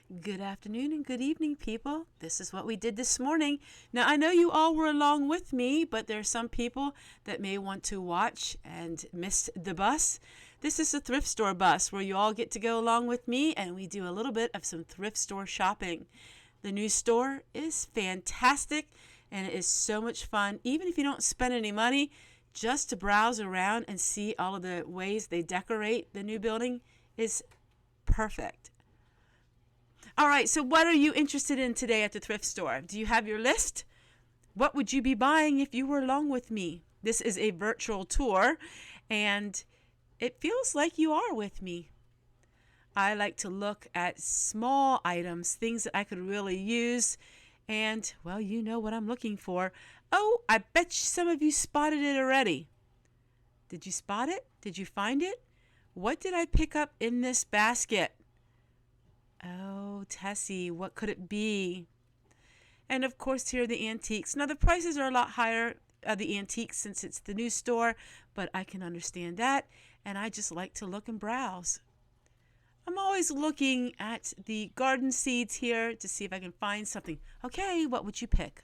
Good afternoon and good evening, people. This is what we did this morning. Now, I know you all were along with me, but there are some people that may want to watch and miss the bus. This is the thrift store bus where you all get to go along with me and we do a little bit of some thrift store shopping. The new store is fantastic and it is so much fun. Even if you don't spend any money, just to browse around and see all of the ways they decorate the new building is perfect. All right, so what are you interested in today at the thrift store? Do you have your list? What would you be buying if you were along with me? This is a virtual tour, and it feels like you are with me. I like to look at small items, things that I could really use, and, well, you know what I'm looking for. Oh, I bet some of you spotted it already. Did you spot it? Did you find it? What did I pick up in this basket? Oh, Tessie, what could it be? And of course, here are the antiques. Now, the prices are a lot higher of the antiques since it's the new store, but I can understand that. And I just like to look and browse. I'm always looking at the garden seeds here to see if I can find something. Okay, what would you pick?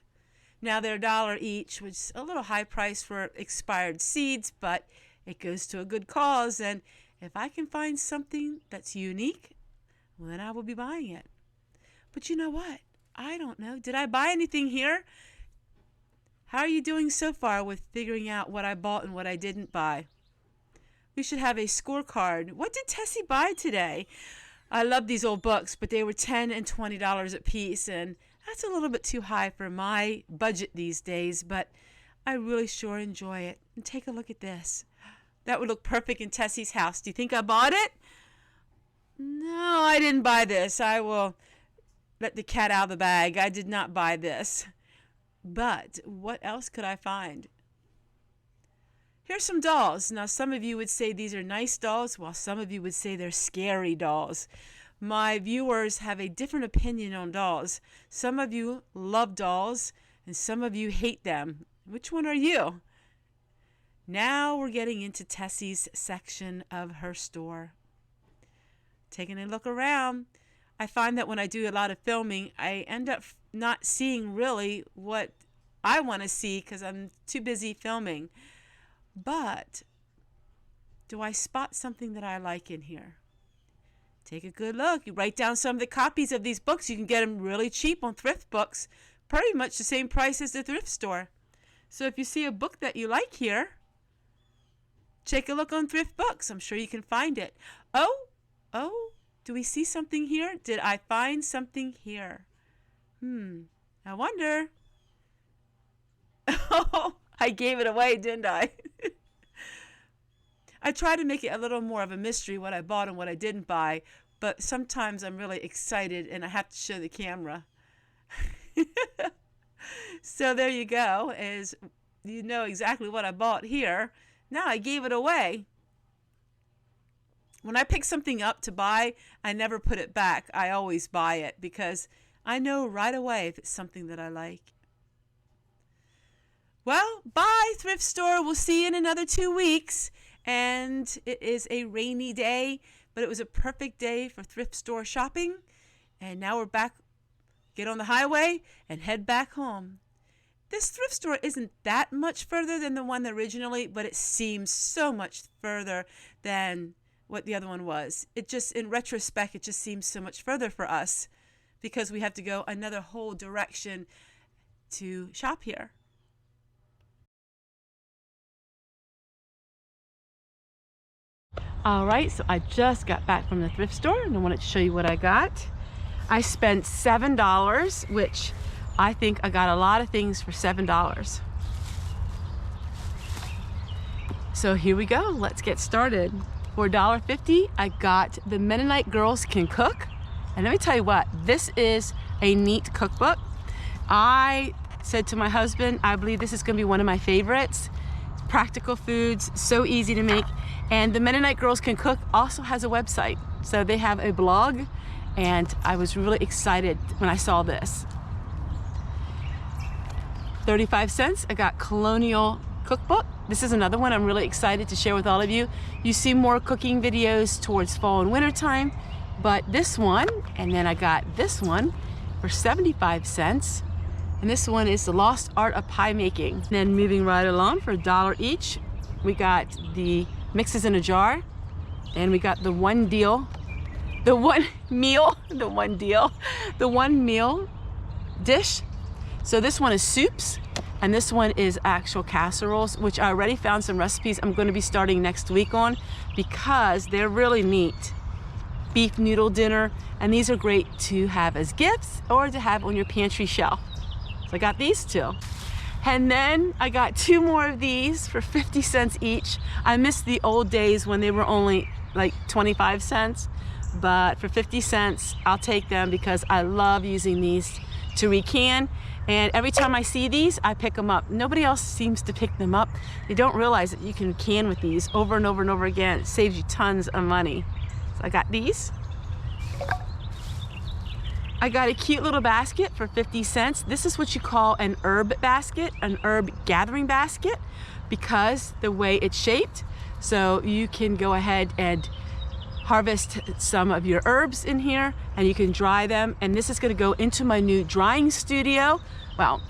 Now, they're $1 each, which is a little high price for expired seeds, but it goes to a good cause. And if I can find something that's unique, well, then I will be buying it. But you know what? I don't know. Did I buy anything here? How are you doing so far with figuring out what I bought and what I didn't buy? We should have a scorecard. What did Tessie buy today? I love these old books, but they were $10 and $20 a piece, and that's a little bit too high for my budget these days, but I really sure enjoy it. And take a look at this. That would look perfect in Tessie's house. Do you think I bought it? No, I didn't buy this. I will let the cat out of the bag. I did not buy this. But what else could I find? Here's some dolls. Now, some of you would say these are nice dolls, while some of you would say they're scary dolls. My viewers have a different opinion on dolls. Some of you love dolls, and some of you hate them. Which one are you? Now we're getting into Tessie's section of her store. Taking a look around, I find that when I do a lot of filming, I end up not seeing really what I want to see because I'm too busy filming. But do I spot something that I like in here? Take a good look. You write down some of the copies of these books. You can get them really cheap on Thrift Books, pretty much the same price as the thrift store. So if you see a book that you like here, take a look on Thrift Books. I'm sure you can find it. Oh, do we see something here? Did I find something here? I wonder. Oh, I gave it away, didn't I? I try to make it a little more of a mystery what I bought and what I didn't buy, but sometimes I'm really excited and I have to show the camera. So there you go, as you know exactly what I bought here. Now I gave it away. When I pick something up to buy, I never put it back. I always buy it because I know right away if it's something that I like. Well, bye, thrift store. We'll see you in another 2 weeks. And it is a rainy day, but it was a perfect day for thrift store shopping. And now we're back, get on the highway and head back home. This thrift store isn't that much further than the one originally, but it seems so much further than what the other one was. It just, in retrospect, it just seems so much further for us because we have to go another whole direction to shop here. All right, so I just got back from the thrift store and I wanted to show you what I got. I spent $7, which I think I got a lot of things for $7. So here we go, let's get started. For $1.50, I got The Mennonite Girls Can Cook. And let me tell you what, this is a neat cookbook. I said to my husband, I believe this is gonna be one of my favorites. Practical foods, so easy to make. And The Mennonite Girls Can Cook also has a website. So they have a blog, and I was really excited when I saw this. 35 cents, I got Colonial Cookbook. This is another one I'm really excited to share with all of you. You see more cooking videos towards fall and winter time. but this one, and then I got this one for 75 cents. And this one is The Lost Art of Pie Making. And then moving right along for $1 each, we got the mixes in a jar, and we got the one meal dish. So this one is soups, and this one is actual casseroles, which I already found some recipes I'm going to be starting next week on because they're really neat. Beef noodle dinner, and these are great to have as gifts or to have on your pantry shelf. So I got these two. And then I got 2 more of these for 50 cents each. I miss the old days when they were only like 25 cents, but for 50 cents, I'll take them because I love using these to recan. And every time I see these, I pick them up. Nobody else seems to pick them up. They don't realize that you can can with these over and over and over again. It saves you tons of money. So I got these. I got a cute little basket for 50 cents. This is what you call an herb basket, an herb gathering basket, because the way it's shaped. So you can go ahead and harvest some of your herbs in here, and you can dry them. And this is going to go into my new drying studio. Well,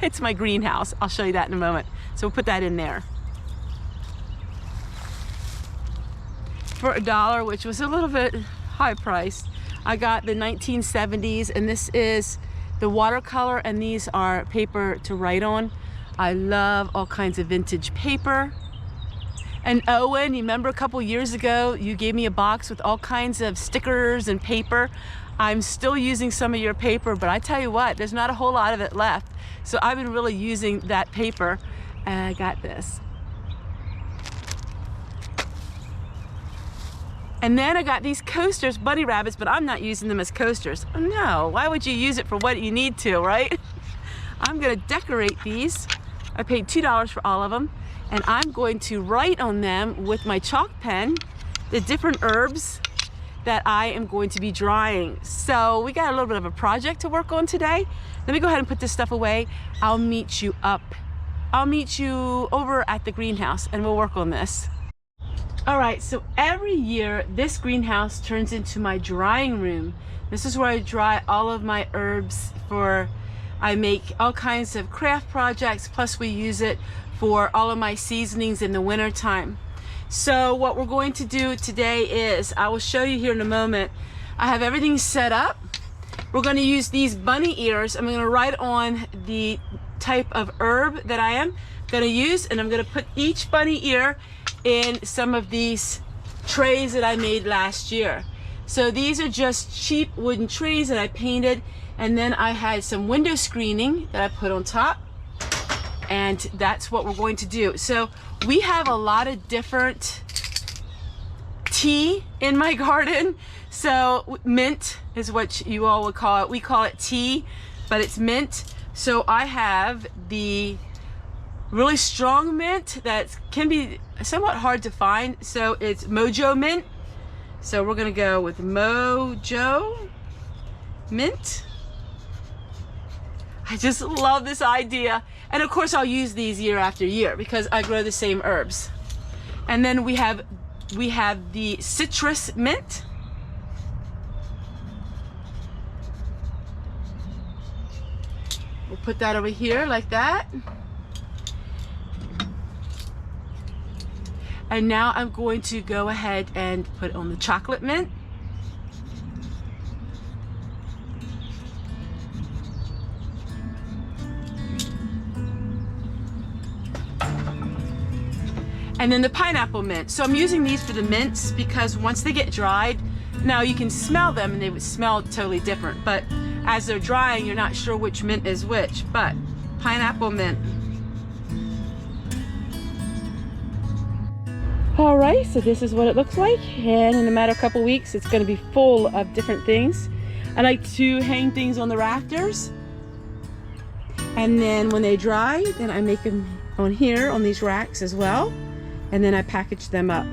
it's my greenhouse. I'll show you that in a moment. So we'll put that in there. For $1, which was a little bit high priced, I got the 1970s, and this is the watercolor, and these are paper to write on. I love all kinds of vintage paper. And Owen, you remember a couple years ago, you gave me a box with all kinds of stickers and paper. I'm still using some of your paper, but I tell you what, there's not a whole lot of it left. So I've been really using that paper, and I got this. And then I got these coasters, bunny rabbits, but I'm not using them as coasters. No, why would you use it for what you need to, right? I'm gonna decorate these. I paid $2 for all of them, and I'm going to write on them with my chalk pen the different herbs that I am going to be drying. So we got a little bit of a project to work on today. Let me go ahead and put this stuff away. I'll meet you over at the greenhouse, and we'll work on this. All right, so every year this greenhouse turns into my drying room. This is where I dry all of my herbs I make all kinds of craft projects, plus we use it for all of my seasonings in the winter time. So what we're going to do today is, I will show you here in a moment, I have everything set up. We're going to use these bunny ears. I'm going to write on the type of herb that I am going to use, and I'm going to put each bunny ear in some of these trays that I made last year. So these are just cheap wooden trays that I painted, and then I had some window screening that I put on top, and that's what we're going to do. So we have a lot of different tea in my garden. So mint is what you all would call it. We call it tea, but it's mint. So I have the really strong mint that can be somewhat hard to find. So it's Mojo mint. So we're gonna go with Mojo mint. I just love this idea. And of course I'll use these year after year because I grow the same herbs. And then we have the citrus mint. We'll put that over here like that. And now I'm going to go ahead and put on the chocolate mint. And then the pineapple mint. So I'm using these for the mints because once they get dried, now you can smell them and they would smell totally different. But as they're drying, you're not sure which mint is which. But pineapple mint. All right, so this is what it looks like, and in a matter of a couple weeks it's going to be full of different things. I like to hang things on the rafters, and then when they dry, then I make them on here on these racks as well, and then I package them up.